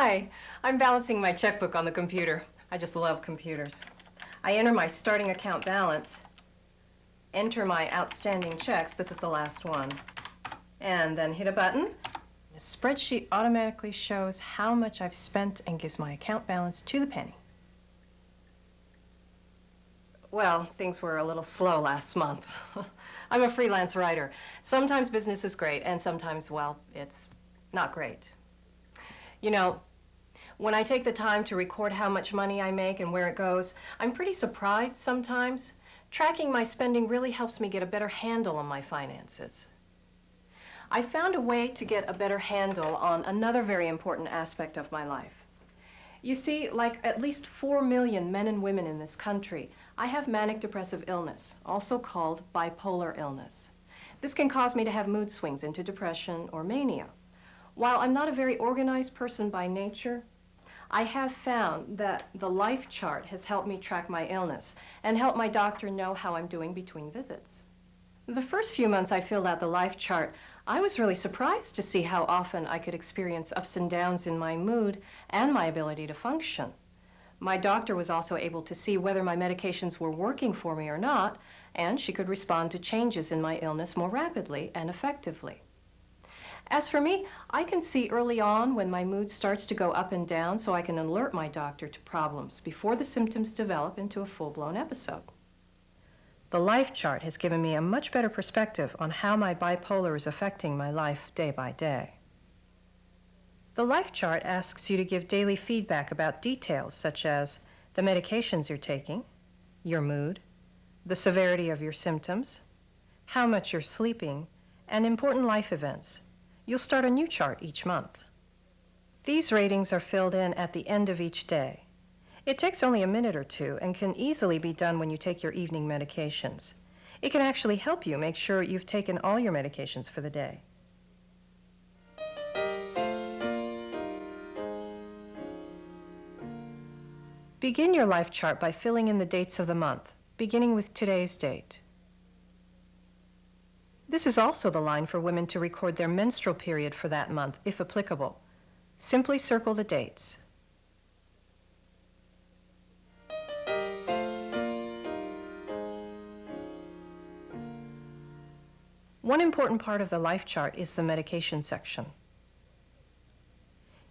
Hi, I'm balancing my checkbook on the computer. I just love computers. I enter my starting account balance, enter my outstanding checks, this is the last one, and then hit a button. The spreadsheet automatically shows how much I've spent and gives my account balance to the penny. Well, things were a little slow last month. I'm a freelance writer. Sometimes business is great, and sometimes, well, it's not great. You know, when I take the time to record how much money I make and where it goes, I'm pretty surprised sometimes. Tracking my spending really helps me get a better handle on my finances. I found a way to get a better handle on another very important aspect of my life. You see, like at least 4 million men and women in this country, I have manic depressive illness, also called bipolar illness. This can cause me to have mood swings into depression or mania. While I'm not a very organized person by nature, I have found that the life chart has helped me track my illness and help my doctor know how I'm doing between visits. The first few months I filled out the life chart, I was really surprised to see how often I could experience ups and downs in my mood and my ability to function. My doctor was also able to see whether my medications were working for me or not, and she could respond to changes in my illness more rapidly and effectively. As for me, I can see early on when my mood starts to go up and down so I can alert my doctor to problems before the symptoms develop into a full-blown episode. The life chart has given me a much better perspective on how my bipolar is affecting my life day by day. The life chart asks you to give daily feedback about details such as the medications you're taking, your mood, the severity of your symptoms, how much you're sleeping, and important life events. You'll start a new chart each month. These ratings are filled in at the end of each day. It takes only a minute or two and can easily be done when you take your evening medications. It can actually help you make sure you've taken all your medications for the day. Begin your life chart by filling in the dates of the month, beginning with today's date. This is also the line for women to record their menstrual period for that month, if applicable. Simply circle the dates. One important part of the life chart is the medication section.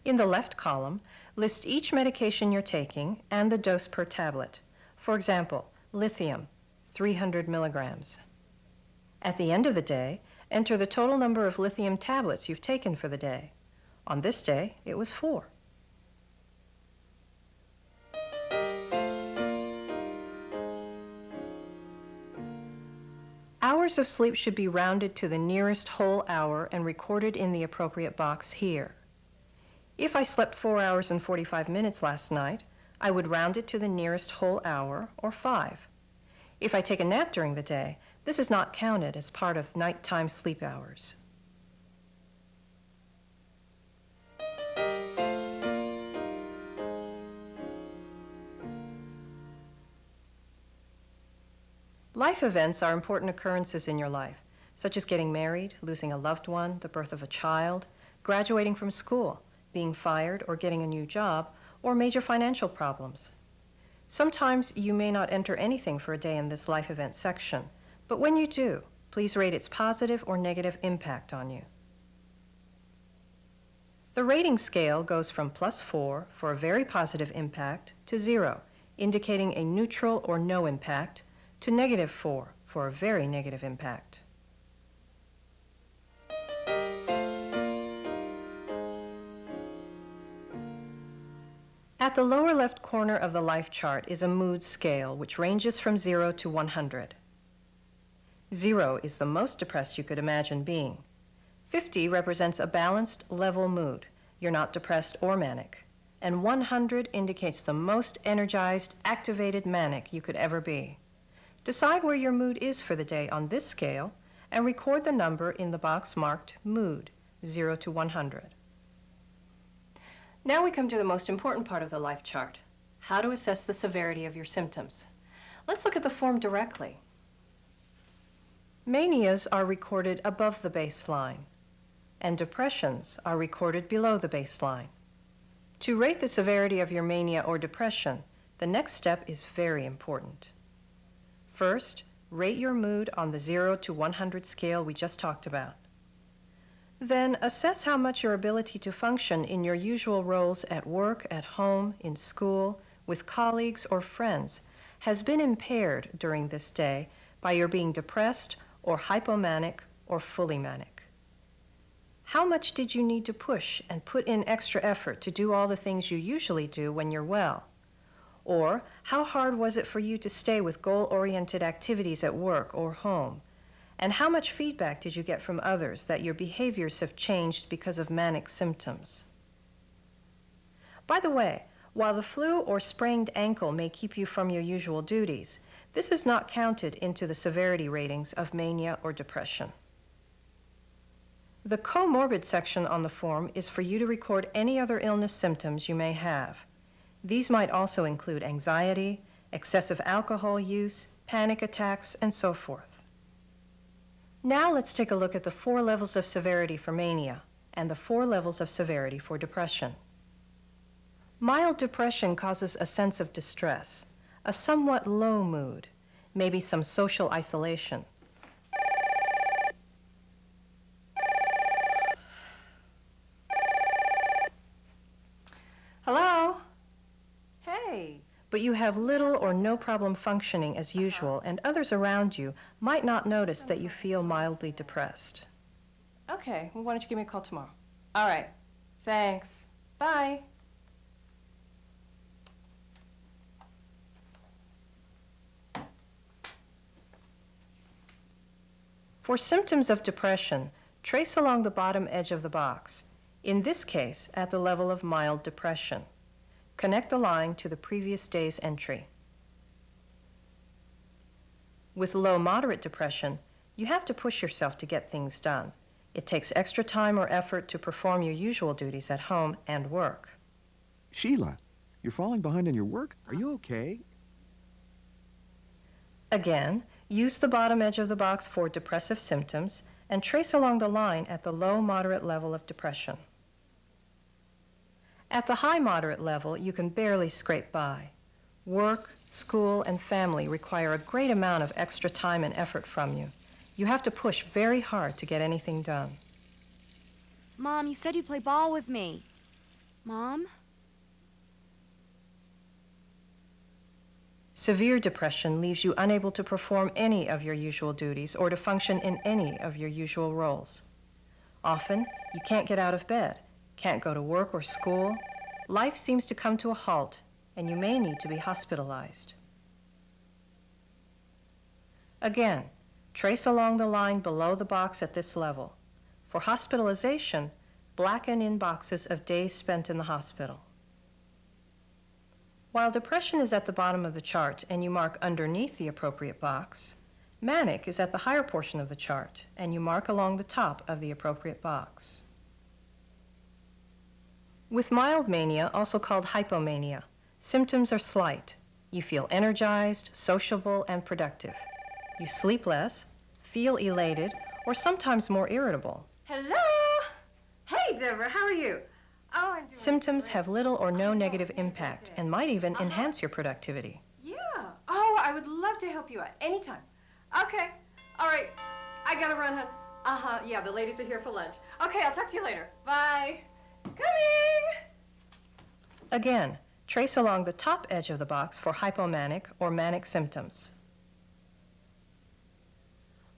In the left column, list each medication you're taking and the dose per tablet. For example, lithium, 300 milligrams. At the end of the day, enter the total number of lithium tablets you've taken for the day. On this day, it was 4. Hours of sleep should be rounded to the nearest whole hour and recorded in the appropriate box here. If I slept 4 hours and 45 minutes last night, I would round it to the nearest whole hour, or 5. If I take a nap during the day, this is not counted as part of nighttime sleep hours. Life events are important occurrences in your life, such as getting married, losing a loved one, the birth of a child, graduating from school, being fired or getting a new job, or major financial problems. Sometimes you may not enter anything for a day in this life event section, but when you do, please rate its positive or negative impact on you. The rating scale goes from +4 for a very positive impact to 0, indicating a neutral or no impact, to -4 for a very negative impact. At the lower left corner of the life chart is a mood scale which ranges from 0 to 100. 0 is the most depressed you could imagine being. 50 represents a balanced, level mood. You're not depressed or manic. And 100 indicates the most energized, activated manic you could ever be. Decide where your mood is for the day on this scale and record the number in the box marked Mood, 0 to 100. Now we come to the most important part of the life chart, how to assess the severity of your symptoms. Let's look at the form directly. Manias are recorded above the baseline, and depressions are recorded below the baseline. To rate the severity of your mania or depression, the next step is very important. First, rate your mood on the 0 to 100 scale we just talked about. Then assess how much your ability to function in your usual roles at work, at home, in school, with colleagues or friends has been impaired during this day by your being depressed or hypomanic or fully manic. How much did you need to push and put in extra effort to do all the things you usually do when you're well? Or how hard was it for you to stay with goal-oriented activities at work or home? And how much feedback did you get from others that your behaviors have changed because of manic symptoms? By the way, while the flu or sprained ankle may keep you from your usual duties, this is not counted into the severity ratings of mania or depression. The comorbid section on the form is for you to record any other illness symptoms you may have. These might also include anxiety, excessive alcohol use, panic attacks, and so forth. Now let's take a look at the 4 levels of severity for mania and the 4 levels of severity for depression. Mild depression causes a sense of distress, a somewhat low mood, maybe some social isolation. Hello? Hey. But you have little or no problem functioning as usual, and others around you might not notice that you feel mildly depressed. Okay, well, why don't you give me a call tomorrow? All right, thanks. Bye. For symptoms of depression, trace along the bottom edge of the box, in this case at the level of mild depression. Connect the line to the previous day's entry. With low moderate depression, you have to push yourself to get things done. It takes extra time or effort to perform your usual duties at home and work. Sheila, you're falling behind in your work. Are you okay? Again, use the bottom edge of the box for depressive symptoms and trace along the line at the low moderate level of depression. At the high moderate level, you can barely scrape by. Work, school, and family require a great amount of extra time and effort from you. You have to push very hard to get anything done. Mom, you said you'd play ball with me. Mom? Severe depression leaves you unable to perform any of your usual duties or to function in any of your usual roles. Often, you can't get out of bed, can't go to work or school. Life seems to come to a halt, and you may need to be hospitalized. Again, trace along the line below the box at this level. For hospitalization, blacken in boxes of days spent in the hospital. While depression is at the bottom of the chart and you mark underneath the appropriate box, manic is at the higher portion of the chart and you mark along the top of the appropriate box. With mild mania, also called hypomania, symptoms are slight. You feel energized, sociable, and productive. You sleep less, feel elated, or sometimes more irritable. Hello? Hey, Deborah, how are you? Oh, I'm doing Symptoms great. have little or no negative impact and might even enhance your productivity. Yeah. Oh, I would love to help you out anytime. Okay. All right. I gotta run, hon. Yeah, the ladies are here for lunch. Okay, I'll talk to you later. Bye. Coming! Again, trace along the top edge of the box for hypomanic or manic symptoms.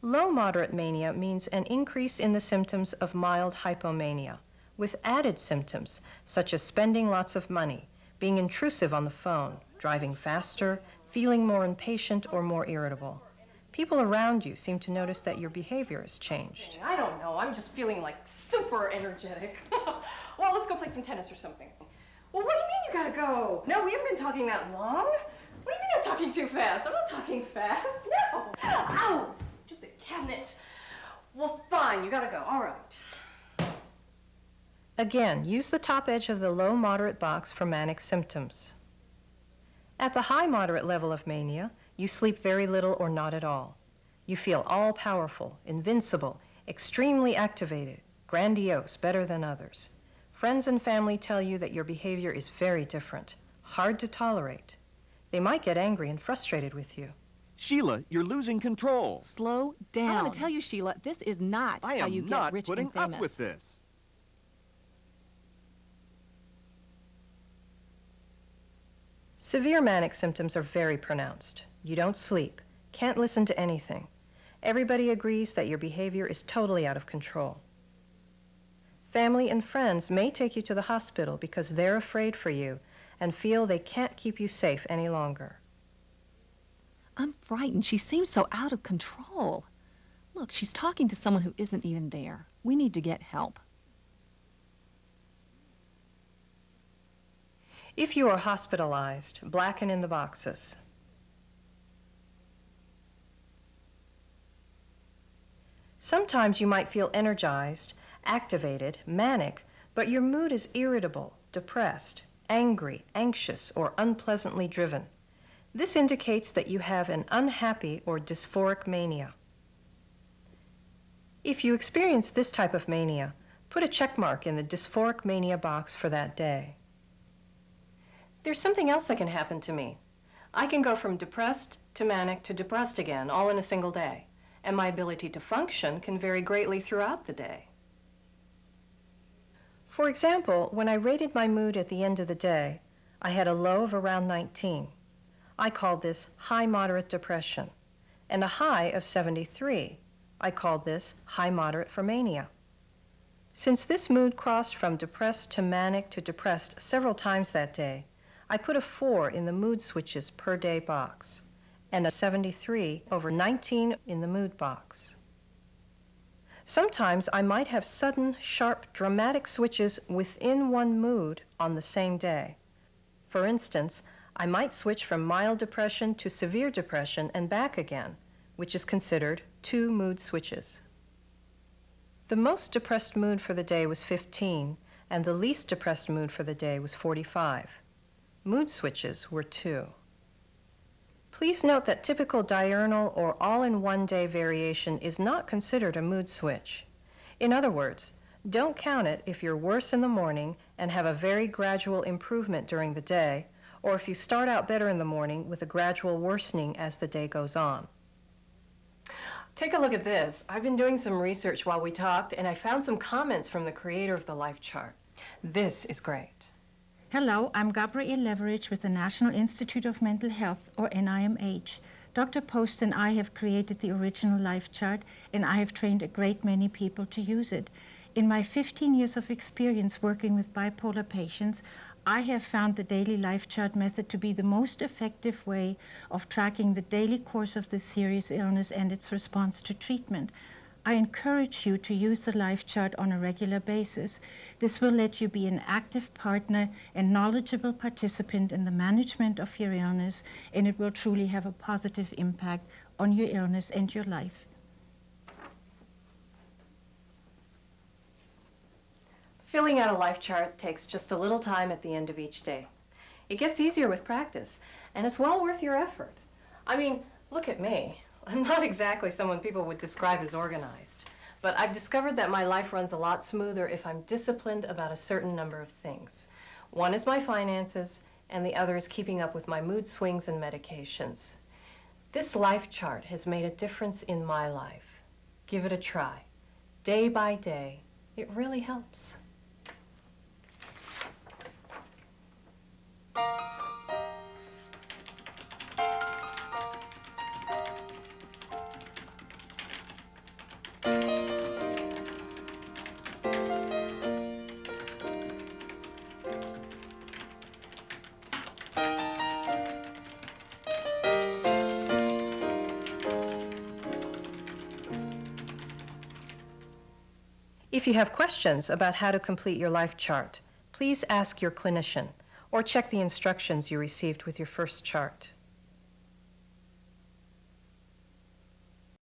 Low moderate mania means an increase in the symptoms of mild hypomania, with added symptoms such as spending lots of money, being intrusive on the phone, driving faster, feeling more impatient or more irritable. People around you seem to notice that your behavior has changed. I don't know. I'm just feeling like super energetic. Well, let's go play some tennis or something. Well, what do you mean you gotta go? No, we haven't been talking that long. What do you mean I'm talking too fast? I'm not talking fast. No. Ow, stupid cabinet. Well, fine. You gotta go. All right. Again, use the top edge of the low moderate box for manic symptoms. At the high moderate level of mania, you sleep very little or not at all. You feel all-powerful, invincible, extremely activated, grandiose, better than others. Friends and family tell you that your behavior is very different, hard to tolerate. They might get angry and frustrated with you. Sheila, you're losing control. Slow down. I want to tell you, Sheila, this is not I how am you get not rich putting and famous. up with this. Severe manic symptoms are very pronounced. You don't sleep, can't listen to anything. Everybody agrees that your behavior is totally out of control. Family and friends may take you to the hospital because they're afraid for you and feel they can't keep you safe any longer. I'm frightened. She seems so out of control. Look, she's talking to someone who isn't even there. We need to get help. If you are hospitalized, blacken in the boxes. Sometimes you might feel energized, activated, manic, but your mood is irritable, depressed, angry, anxious, or unpleasantly driven. This indicates that you have an unhappy or dysphoric mania. If you experience this type of mania, put a check mark in the dysphoric mania box for that day. There's something else that can happen to me. I can go from depressed to manic to depressed again, all in a single day, and my ability to function can vary greatly throughout the day. For example, when I rated my mood at the end of the day, I had a low of around 19. I called this high moderate depression, and a high of 73. I called this high moderate for mania. Since this mood crossed from depressed to manic to depressed several times that day, I put a 4 in the mood switches per day box and a 73 over 19 in the mood box. Sometimes I might have sudden, sharp, dramatic switches within one mood on the same day. For instance, I might switch from mild depression to severe depression and back again, which is considered 2 mood switches. The most depressed mood for the day was 15, and the least depressed mood for the day was 45. Mood switches were 2. Please note that typical diurnal or all-in-one-day variation is not considered a mood switch. In other words, don't count it if you're worse in the morning and have a very gradual improvement during the day, or if you start out better in the morning with a gradual worsening as the day goes on. Take a look at this. I've been doing some research while we talked, and I found some comments from the creator of the Life Chart. This is great. Hello, I'm Gabrielle Leverage with the National Institute of Mental Health, or NIMH. Dr. Post and I have created the original Life Chart, and I have trained a great many people to use it. In my 15 years of experience working with bipolar patients, I have found the daily Life Chart method to be the most effective way of tracking the daily course of this serious illness and its response to treatment. I encourage you to use the Life Chart on a regular basis. This will let you be an active partner and knowledgeable participant in the management of your illness, and it will truly have a positive impact on your illness and your life. Filling out a life chart takes just a little time at the end of each day. It gets easier with practice, and it's well worth your effort. I mean, look at me. I'm not exactly someone people would describe as organized, but I've discovered that my life runs a lot smoother if I'm disciplined about a certain number of things. One is my finances, and the other is keeping up with my mood swings and medications. This life chart has made a difference in my life. Give it a try. Day by day, it really helps. If you have questions about how to complete your life chart, please ask your clinician or check the instructions you received with your first chart.